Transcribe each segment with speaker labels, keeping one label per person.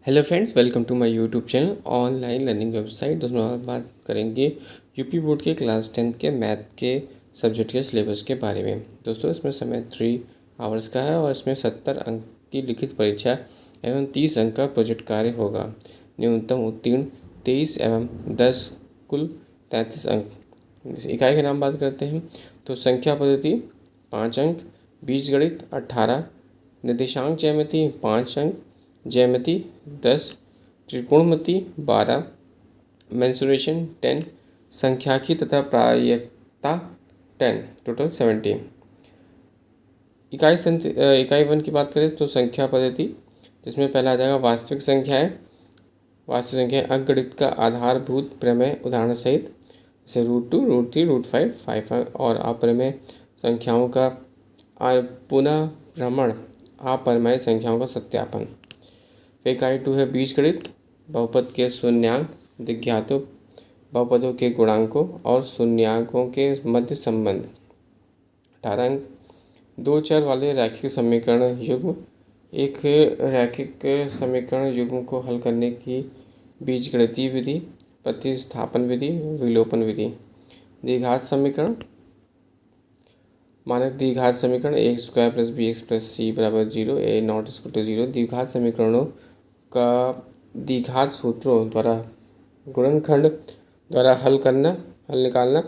Speaker 1: Hello friends, welcome to my YouTube channel online learning website. दोस्तों आज बात करेंगे यूपी बोर्ड के क्लास 10 के मैथ के सब्जेक्ट के सिलेबस के बारे में। दोस्तों इसमें समय 3 आवर्स का है और इसमें 70 अंक की लिखित परीक्षा एवं 30 अंक का प्रोजेक्ट कार्य होगा। न्यूनतम उत्तीर्ण 23 एवं 10 कुल 33 अंक। इकाई के नाम बात करते हैं तो संख्या पद्धति 5 अंक, बीजगणित 18, निर्देशांक ज्यामिति 5 अंक, ज्यामिति 10, त्रिकोणमिति 12, मेंसुरेशन 10, संख्याकी तथा प्रायिकता 10, टोटल 17। इकाई 1 की बात करें तो संख्या पद्धति, जिसमें पहला आ जाएगा वास्तविक संख्याएं। वास्तविक संख्याएं अंकगणित का आधारभूत प्रमेय उदाहरण सहित, जैसे √2, √3, √5, 5 अंक। और अप्रमेय संख्याओं का पुनः भ्रमण, अपरिमेय संख्याओं का सत्यापन। इकाई 2 है बीजगणित, बहुपद के शून्यांक, द्विघातों बहुपदों के गुणांकों और शून्यांकों के मध्य संबंध। 18 अंक। 2 चर वाले रैखिक समीकरण युग्म। एक रैखिक समीकरण युग्म को हल करने की बीजगणितीय विधि, प्रतिस्थापन विधि, विलोपन विधि। द्विघात समीकरण, मानक द्विघात समीकरण a² + bx + c = 0, a ≠ 0। द्विघात समीकरणों का द्विघात सूत्रों द्वारा गुणनखंड द्वारा हल निकालना।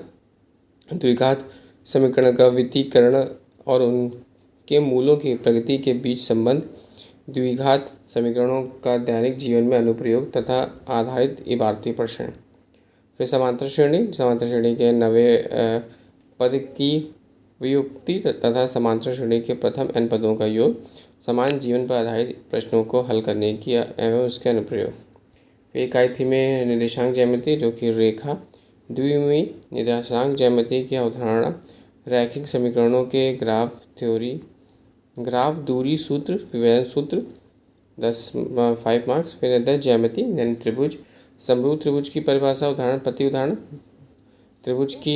Speaker 1: द्विघात समीकरण का वित्तीकरण और उनके मूलों की प्रगति के बीच संबंध। द्विघात समीकरणों का दैनिक जीवन में अनुप्रयोग तथा आधारित इबारती प्रश्न। फिर समांतर श्रेणी के 90 पद की व्युत्पत्ति तथा समांतर श्रेणी के प्रथम n पदों का योग। समान जीवन पर आधारित प्रश्नों को हल करने की एवं उसके अनुप्रयोग। इकाई 3 में निर्देशांक ज्यामिति, जो कि रेखा द्विविमीय निर्देशांक ज्यामिति की अवधारणा, रैखिक समीकरणों के ग्राफ थ्योरी, ग्राफ दूरी सूत्र, विभेदन सूत्र, 5 मार्क्स। फिर है ज्यामिति यानी त्रिभुज, समरूप त्रिभुज की परिभाषा, उदाहरण प्रति उदाहरण। त्रिभुज की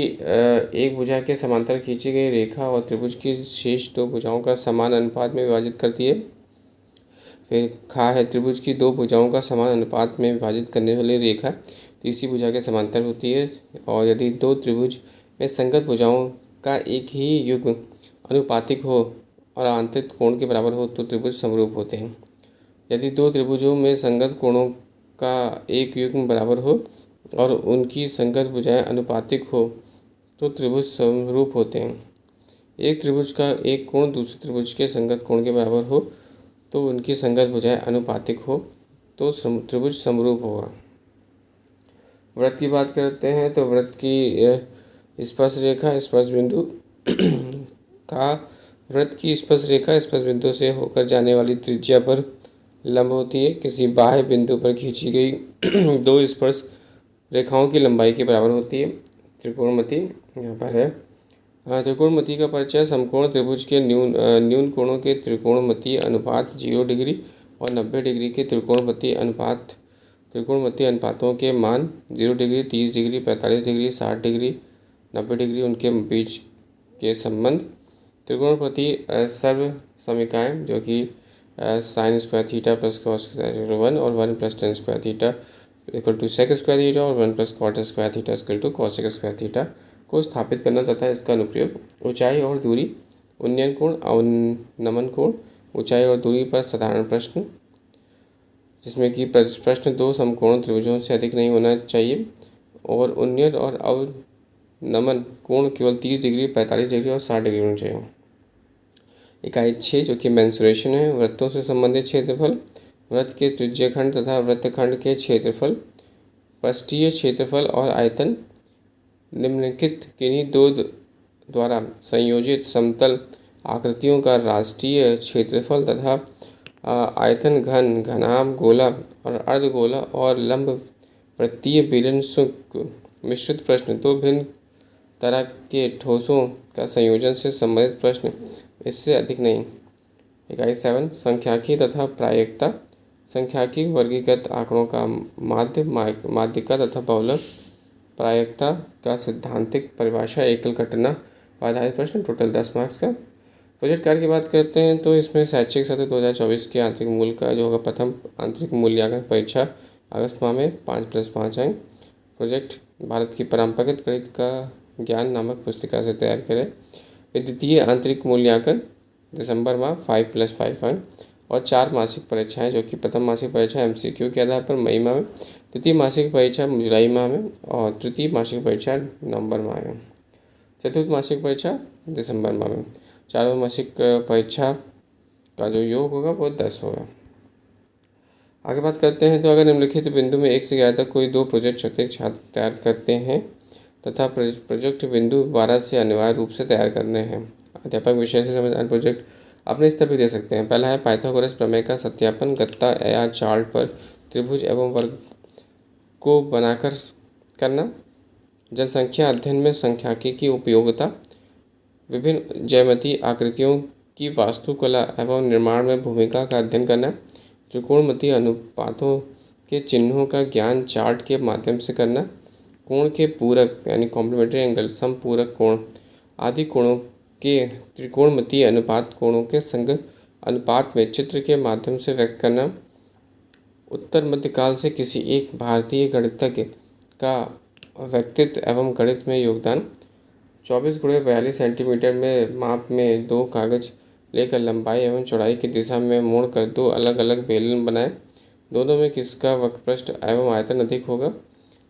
Speaker 1: एक भुजा के समांतर खींची गई रेखा और त्रिभुज की शेष 2 भुजाओं का समान अनुपात में विभाजित करती है। फिर खा है त्रिभुज की 2 भुजाओं का समान अनुपात में विभाजित करने वाली रेखा तीसरी भुजा के समांतर होती है। और यदि 2 त्रिभुज में संगत भुजाओं का एक ही युग्म अनुपातिक हो और आंतरिक कोण के बराबर हो तो त्रिभुज समरूप होते हैं। यदि 2 त्रिभुजों में संगत कोणों का एक युग्म बराबर हो और उनकी संगत भुजाएं अनुपातिक हो तो त्रिभुज समरूप होते हैं। एक त्रिभुज का एक कोण दूसरे त्रिभुज के संगत कोण के बराबर हो तो उनकी संगत भुजाएं अनुपातिक हो तो त्रिभुज समरूप होगा। वृत्त की बात करते हैं तो वृत्त की स्पर्श रेखा स्पर्श बिंदु का वृत्त की स्पर्श रेखा स्पर्श बिंदु से होकर जाने वाली त्रिज्या पर लंब होती है। किसी बाह्य बिंदु पर खींची गई 2 स्पर्श रेखाओं की लंबाई के बराबर होती है। त्रिकोणमिति यहाँ पर है। त्रिकोणमिति का परिचय, समकोण त्रिभुज के न्यून कोणों के त्रिकोणमितीय अनुपात 0 डिग्री और 90 डिग्री के त्रिकोणमितीय अनुपातों के मान 0 degree, 30 degree, 45 degree, 60 degree, 90 degree, उनके बीच के संबंध। त्रिकोणमिति सर्व समीकरण, जो कि sin² थीटा + cos² 1 और 1 + tan² थीटा = sec² थीटा और 1 + cot² थीटा = cosec² थीटा को स्थापित करना तथा इसका अनुप्रयोग। ऊंचाई और दूरी, उन्नयन कोण, अवनमन कोण, ऊंचाई और दूरी पर साधारण प्रश्न, जिसमें कि प्रश्न 2 समकोण त्रिभुजों से अधिक नहीं होना चाहिए और उन्नयन और अवनमन कोण केवल 30 डिग्री, 45 डिग्री और 60 डिग्री होना चाहिए। इकाई 6 जो कि मेंसुरेशन है, वृत्तों से संबंधित क्षेत्रफल, वृत्त के त्रिज्यखंड तथा वृत्तखंड के क्षेत्रफल, पृष्ठीय क्षेत्रफल और आयतन। निम्नलिखित किन्हीं 2 द्वारा संयोजित समतल आकृतियों का राष्ट्रीय क्षेत्रफल तथा आयतन घन, घनाभ, गोला और अर्धगोला और लंब वृत्तीय बेलन मिश्रित प्रश्न। 2 भिन्न तरह के ठोसों का संयोजन से संबंधित प्रश्न, इससे अधिक नहीं। इकाई 7 संख्याकी तथा प्रायिकता, संख्याकी वर्गीकृत आंकड़ों का माध्य, माध्यिका तथा बहुलक। प्रायिकता का सिद्धांतिक परिभाषा, एकल घटना आधारित प्रश्न, टोटल 10 मार्क्स का। प्रोजेक्ट कार्य की बात करते हैं तो इसमें शैक्षिक सत्र 2024 के आंतरिक मूल्य का जो होगा प्रथम आंतरिक मूल्यांकन परीक्षा अगस्त माह में 5+5 अंक। प्रोजेक्ट भारत की परंपरागत गणित का ज्ञान नामक पुस्तिका से तैयार करें। द्वितीय आंतरिक मूल्यांकन दिसंबर माह 5+5 अंक और 4 मासिक परीक्षाएं, जो कि प्रथम मासिक परीक्षा MCQ के आधार पर मई माह में, द्वितीय मासिक परीक्षा जुलाई माह में और तृतीय मासिक परीक्षा नवंबर माह में, चतुर्थ मासिक परीक्षा दिसंबर माह में। चारों मासिक परीक्षा का जो योग होगा वो 10 होगा। आगे बात करते हैं तो अगर निम्नलिखित बिंदु में एक से ज़्यादा तक कोई 2 प्रोजेक्ट प्रत्येक छात्र तैयार करते हैं तथा प्रोजेक्ट बिंदु 12 से अनिवार्य रूप से तैयार करने हैं। अध्यापक विषय से संबंधित प्रोजेक्ट अपने स्तर पर दे सकते हैं। पहला है पाइथागोरस प्रमेय का सत्यापन गत्ता या चार्ट पर त्रिभुज एवं वर्ग को बनाकर करना। जनसंख्या अध्ययन में सांख्यिकी की उपयोगिता। विभिन्न ज्यामितीय आकृतियों की वास्तुकला एवं निर्माण में भूमिका का अध्ययन करना। त्रिकोणमितीय अनुपातों के चिन्हों का ज्ञान चार्ट के माध्यम से करना। कोण के पूरक यानी कॉम्प्लीमेंट्री एंगल, समपूरक कोण आदि कोणों के त्रिकोणमितीय अनुपात कोणों के संग अनुपात में चित्र के माध्यम से व्यक्त करना। उत्तर मध्यकाल से किसी एक भारतीय गणितज्ञ का व्यक्तित्व एवं गणित में योगदान। 24x42 सेंटीमीटर में माप में 2 कागज लेकर लंबाई एवं चौड़ाई की दिशा में मोड़कर 2 अलग अलग बेलन बनाएं। दोनों में किसका वक्रपृष्ठ एवं आयतन अधिक होगा।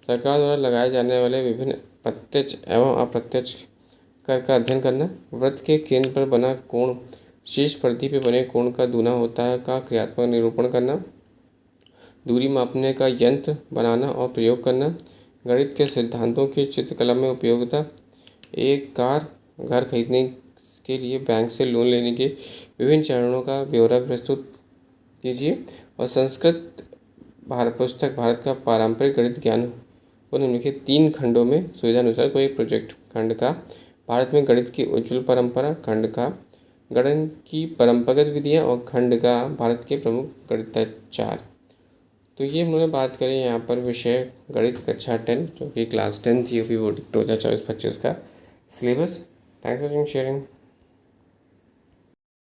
Speaker 1: सरकार द्वारा लगाए जाने वाले विभिन्न प्रत्यक्ष एवं अप्रत्यक्ष कर का अध्ययन करना। वृत्त के केंद्र पर बना कोण शीर्ष परिधि पर बने कोण का दूना होता है का क्रियात्मक निरूपण करना। दूरी मापने का यंत्र बनाना और प्रयोग करना। गणित के सिद्धांतों की चित्रकला में उपयोगिता। एक कार घर खरीदने के लिए बैंक से लोन लेने के विभिन्न चरणों का ब्यौरा प्रस्तुत कीजिए। और संस्कृत पुस्तक भारत का पारंपरिक गणित ज्ञान को निम्नलिखित 3 खंडों में सुविधानुसार कोई प्रोजेक्ट। खंड का भारत में गणित की उज्ज्वल परंपरा। खंड का गणित की परंपरागत विधियाँ और खंड का भारत के प्रमुख गणिताचार्य। तो ये हम लोगों ने बात करी यहाँ पर विषय गणित कक्षा 10 जो कि क्लास 10 थी UP बोर्ड 2024-25 का सिलेबस। Thanks for sharing.